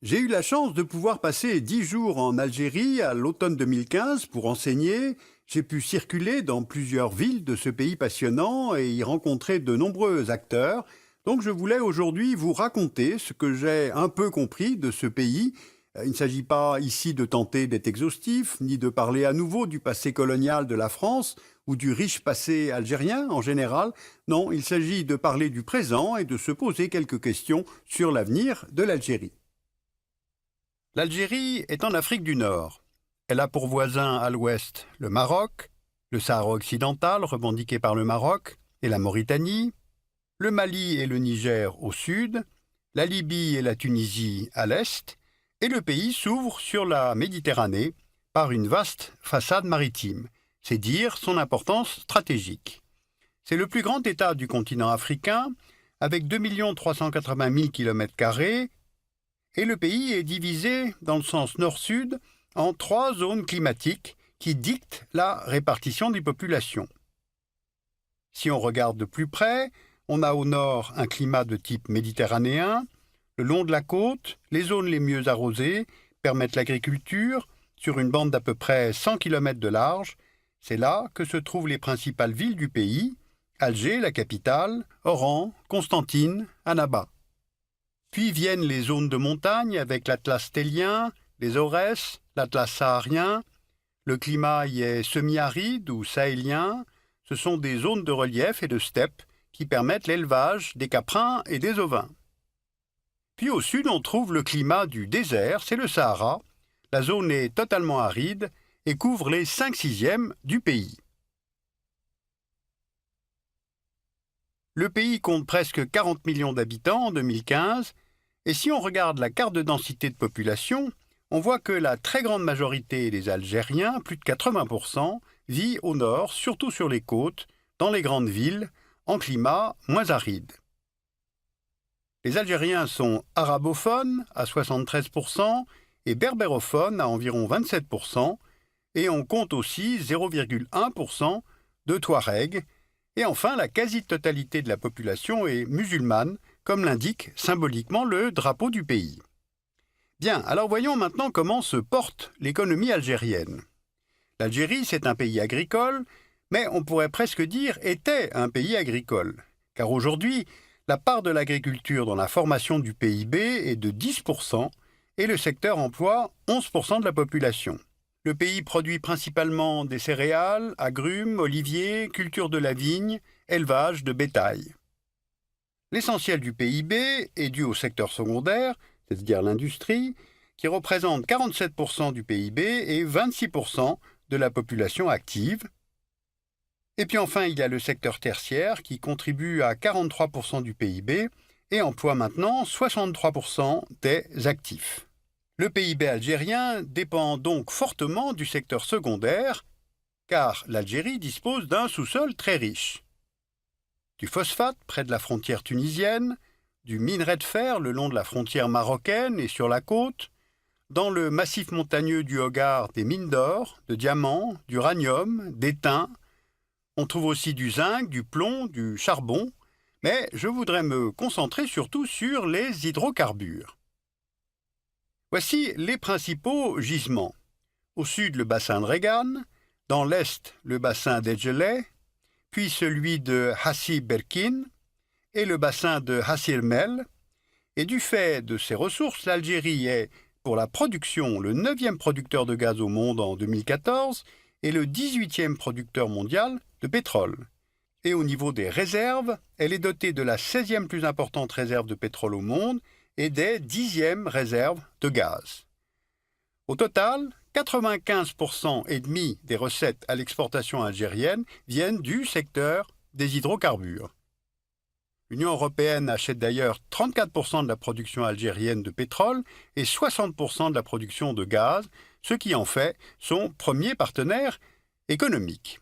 J'ai eu la chance de pouvoir passer 10 jours en Algérie à l'automne 2015 pour enseigner. J'ai pu circuler dans plusieurs villes de ce pays passionnant et y rencontrer de nombreux acteurs. Donc je voulais aujourd'hui vous raconter ce que j'ai un peu compris de ce pays. Il ne s'agit pas ici de tenter d'être exhaustif, ni de parler à nouveau du passé colonial de la France ou du riche passé algérien en général. Non, il s'agit de parler du présent et de se poser quelques questions sur l'avenir de l'Algérie. L'Algérie est en Afrique du Nord. Elle a pour voisin à l'ouest le Maroc, le Sahara occidental revendiqué par le Maroc et la Mauritanie, le Mali et le Niger au sud, la Libye et la Tunisie à l'est, et le pays s'ouvre sur la Méditerranée par une vaste façade maritime. C'est dire son importance stratégique. C'est le plus grand État du continent africain, avec 2 380 000 km², et le pays est divisé dans le sens nord-sud en 3 zones climatiques qui dictent la répartition des populations. Si on regarde de plus près, on a au nord un climat de type méditerranéen. Le long de la côte, les zones les mieux arrosées permettent l'agriculture sur une bande d'à peu près 100 km de large. C'est là que se trouvent les principales villes du pays: Alger, la capitale, Oran, Constantine, Annaba. Puis viennent les zones de montagne avec l'Atlas stélien, les Aurès, l'Atlas saharien. Le climat y est semi-aride ou sahélien. Ce sont des zones de relief et de steppe qui permettent l'élevage des caprins et des ovins. Puis au sud, on trouve le climat du désert, c'est le Sahara. La zone est totalement aride et couvre les 5/6 du pays. Le pays compte presque 40 millions d'habitants en 2015, et si on regarde la carte de densité de population, on voit que la très grande majorité des Algériens, plus de 80%, vit au nord, surtout sur les côtes, dans les grandes villes, en climat moins aride. Les Algériens sont arabophones à 73% et berbérophones à environ 27%, et on compte aussi 0,1% de Touaregs, et enfin la quasi-totalité de la population est musulmane, comme l'indique symboliquement le drapeau du pays. Bien, alors voyons maintenant comment se porte l'économie algérienne. L'Algérie, c'est un pays agricole, mais on pourrait presque dire était un pays agricole, car aujourd'hui, la part de l'agriculture dans la formation du PIB est de 10% et le secteur emploie 11% de la population. Le pays produit principalement des céréales, agrumes, oliviers, culture de la vigne, élevage de bétail. L'essentiel du PIB est dû au secteur secondaire, c'est-à-dire l'industrie, qui représente 47% du PIB et 26% de la population active. Et puis enfin, il y a le secteur tertiaire qui contribue à 43% du PIB et emploie maintenant 63% des actifs. Le PIB algérien dépend donc fortement du secteur secondaire, car l'Algérie dispose d'un sous-sol très riche. Du phosphate près de la frontière tunisienne, du minerai de fer le long de la frontière marocaine et sur la côte, dans le massif montagneux du Hogar des mines d'or, de diamants, d'uranium, d'étain. On trouve aussi du zinc, du plomb, du charbon, mais je voudrais me concentrer surtout sur les hydrocarbures. Voici les principaux gisements. Au sud, le bassin de Regan, dans l'est, le bassin d'Edgeley, puis celui de Hassi Berkin et le bassin de Hassi Mel. Et du fait de ces ressources, l'Algérie est, pour la production, le 9e producteur de gaz au monde en 2014 et le 18e producteur mondial de pétrole. Et au niveau des réserves, elle est dotée de la 16e plus importante réserve de pétrole au monde et des 10e réserves de gaz. Au total, 95,5% des recettes à l'exportation algérienne viennent du secteur des hydrocarbures. L'Union européenne achète d'ailleurs 34% de la production algérienne de pétrole et 60% de la production de gaz, ce qui en fait son premier partenaire économique.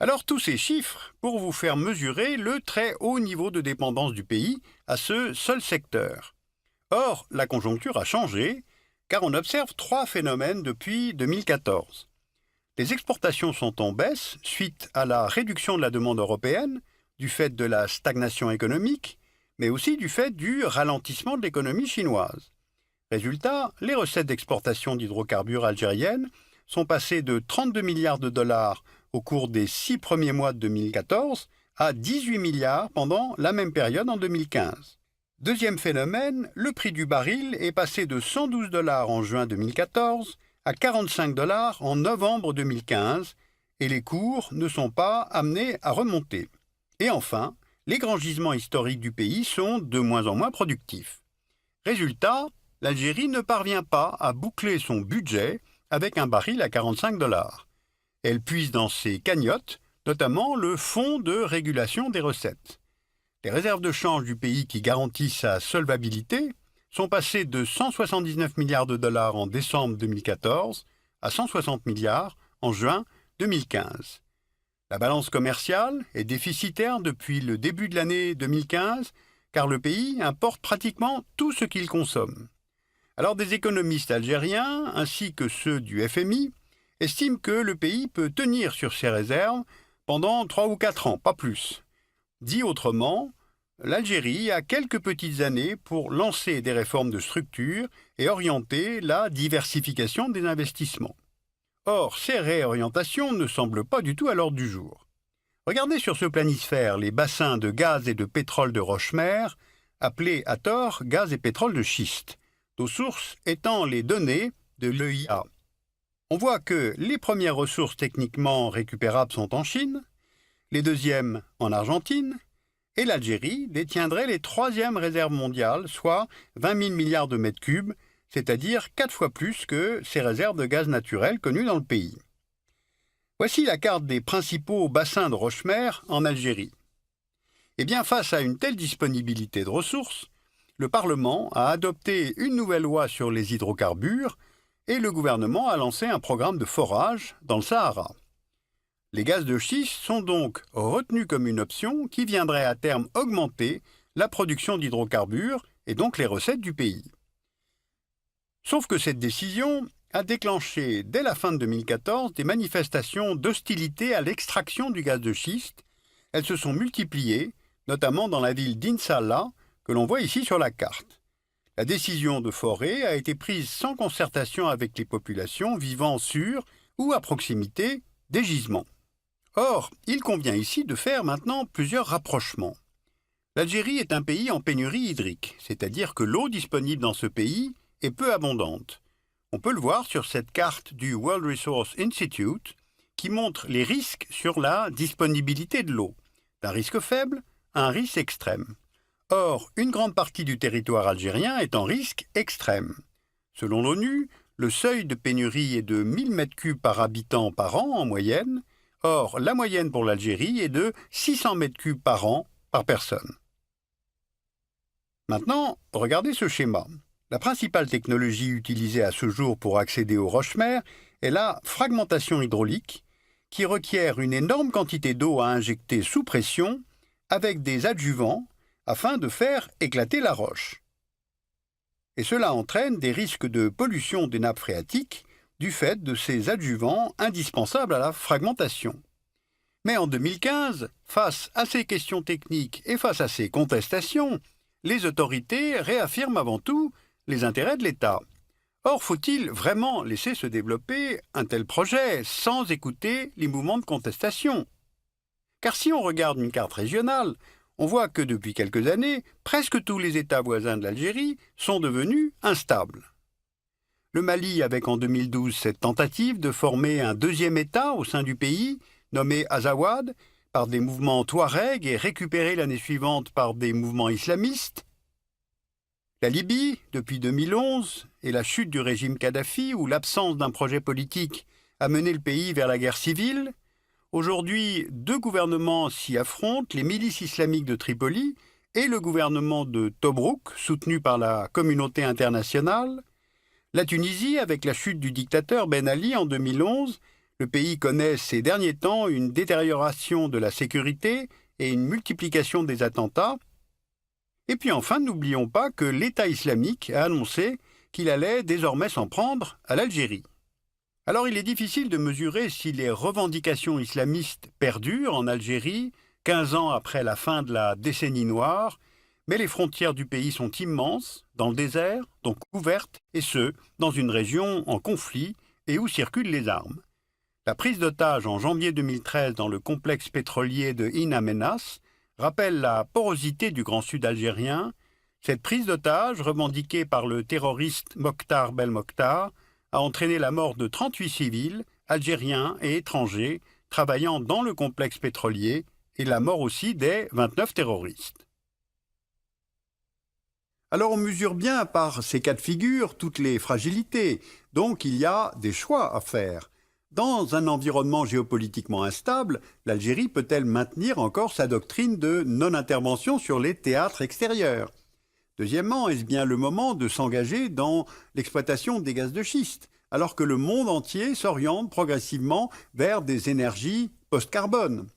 Alors tous ces chiffres pour vous faire mesurer le très haut niveau de dépendance du pays à ce seul secteur. Or, la conjoncture a changé, car on observe 3 phénomènes depuis 2014. Les exportations sont en baisse suite à la réduction de la demande européenne, du fait de la stagnation économique, mais aussi du fait du ralentissement de l'économie chinoise. Résultat, les recettes d'exportation d'hydrocarbures algériennes sont passées de 32 milliards de dollars au cours des 6 premiers mois de 2014 à 18 milliards pendant la même période en 2015. Deuxième phénomène, le prix du baril est passé de 112 dollars en juin 2014 à 45 dollars en novembre 2015 et les cours ne sont pas amenés à remonter. Et enfin, les grands gisements historiques du pays sont de moins en moins productifs. Résultat, l'Algérie ne parvient pas à boucler son budget avec un baril à 45 dollars. Elle puise dans ses cagnottes, notamment le Fonds de régulation des recettes. Les réserves de change du pays qui garantissent sa solvabilité sont passées de 179 milliards de dollars en décembre 2014 à 160 milliards en juin 2015. La balance commerciale est déficitaire depuis le début de l'année 2015 car le pays importe pratiquement tout ce qu'il consomme. Alors des économistes algériens ainsi que ceux du FMI estiment que le pays peut tenir sur ses réserves pendant 3 ou 4 ans, pas plus. Dit autrement, l'Algérie a quelques petites années pour lancer des réformes de structure et orienter la diversification des investissements. Or, ces réorientations ne semblent pas du tout à l'ordre du jour. Regardez sur ce planisphère les bassins de gaz et de pétrole de roche-mère, appelés à tort gaz et pétrole de schiste, nos sources étant les données de l'EIA. On voit que les premières ressources techniquement récupérables sont en Chine, les deuxièmes en Argentine, et l'Algérie détiendrait les troisièmes réserves mondiales, soit 20 000 milliards de mètres cubes, c'est-à-dire 4 fois plus que ces réserves de gaz naturel connues dans le pays. Voici la carte des principaux bassins de roche-mère en Algérie. Eh bien, face à une telle disponibilité de ressources, le Parlement a adopté une nouvelle loi sur les hydrocarbures et le gouvernement a lancé un programme de forage dans le Sahara. Les gaz de schiste sont donc retenus comme une option qui viendrait à terme augmenter la production d'hydrocarbures et donc les recettes du pays. Sauf que cette décision a déclenché dès la fin de 2014 des manifestations d'hostilité à l'extraction du gaz de schiste. Elles se sont multipliées, notamment dans la ville d'Insalah, que l'on voit ici sur la carte. La décision de forer a été prise sans concertation avec les populations vivant sur ou à proximité des gisements. Or, il convient ici de faire maintenant plusieurs rapprochements. L'Algérie est un pays en pénurie hydrique, c'est-à-dire que l'eau disponible dans ce pays est peu abondante. On peut le voir sur cette carte du World Resources Institute qui montre les risques sur la disponibilité de l'eau, d'un risque faible à un risque extrême. Or, une grande partie du territoire algérien est en risque extrême. Selon l'ONU, le seuil de pénurie est de 1000 m3 par habitant par an en moyenne. Or, la moyenne pour l'Algérie est de 600 m3 par an par personne. Maintenant, regardez ce schéma. La principale technologie utilisée à ce jour pour accéder aux roches-mères est la fragmentation hydraulique, qui requiert une énorme quantité d'eau à injecter sous pression avec des adjuvants afin de faire éclater la roche. Et cela entraîne des risques de pollution des nappes phréatiques du fait de ces adjuvants indispensables à la fragmentation. Mais en 2015, face à ces questions techniques et face à ces contestations, les autorités réaffirment avant tout les intérêts de l'État. Or, faut-il vraiment laisser se développer un tel projet sans écouter les mouvements de contestation ? Car si on regarde une carte régionale, on voit que depuis quelques années, presque tous les États voisins de l'Algérie sont devenus instables. Le Mali, avec en 2012 cette tentative de former un deuxième État au sein du pays, nommé Azawad, par des mouvements touaregs et récupéré l'année suivante par des mouvements islamistes. La Libye, depuis 2011, et la chute du régime Kadhafi, ou l'absence d'un projet politique, a mené le pays vers la guerre civile. Aujourd'hui, 2 gouvernements s'y affrontent, les milices islamiques de Tripoli et le gouvernement de Tobrouk, soutenu par la communauté internationale. La Tunisie, avec la chute du dictateur Ben Ali en 2011, le pays connaît ces derniers temps une détérioration de la sécurité et une multiplication des attentats. Et puis enfin, n'oublions pas que l'État islamique a annoncé qu'il allait désormais s'en prendre à l'Algérie. Alors il est difficile de mesurer si les revendications islamistes perdurent en Algérie, 15 ans après la fin de la décennie noire, Mais les frontières du pays sont immenses, dans le désert, donc ouvertes, et ce, dans une région en conflit et où circulent les armes. La prise d'otage en janvier 2013 dans le complexe pétrolier de In Amenas rappelle la porosité du Grand Sud algérien. Cette prise d'otage, revendiquée par le terroriste Mokhtar Belmokhtar, a entraîné la mort de 38 civils, algériens et étrangers, travaillant dans le complexe pétrolier, et la mort aussi des 29 terroristes. Alors on mesure bien par ces cas de figure toutes les fragilités, donc il y a des choix à faire. Dans un environnement géopolitiquement instable, l'Algérie peut-elle maintenir encore sa doctrine de non-intervention sur les théâtres extérieurs ? Deuxièmement, est-ce bien le moment de s'engager dans l'exploitation des gaz de schiste, alors que le monde entier s'oriente progressivement vers des énergies post-carbone ?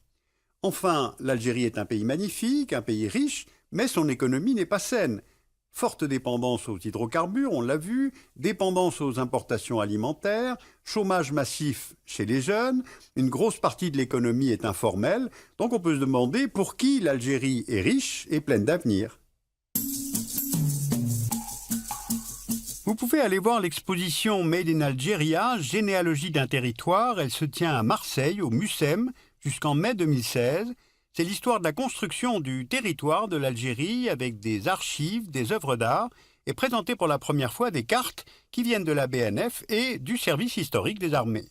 Enfin, l'Algérie est un pays magnifique, un pays riche, mais son économie n'est pas saine. Forte dépendance aux hydrocarbures, on l'a vu, dépendance aux importations alimentaires, chômage massif chez les jeunes, une grosse partie de l'économie est informelle, donc on peut se demander pour qui l'Algérie est riche et pleine d'avenir. Vous pouvez aller voir l'exposition Made in Algeria, généalogie d'un territoire. Elle se tient à Marseille, au MUSEM, jusqu'en mai 2016. C'est l'histoire de la construction du territoire de l'Algérie avec des archives, des œuvres d'art et présentée pour la première fois des cartes qui viennent de la BNF et du service historique des armées.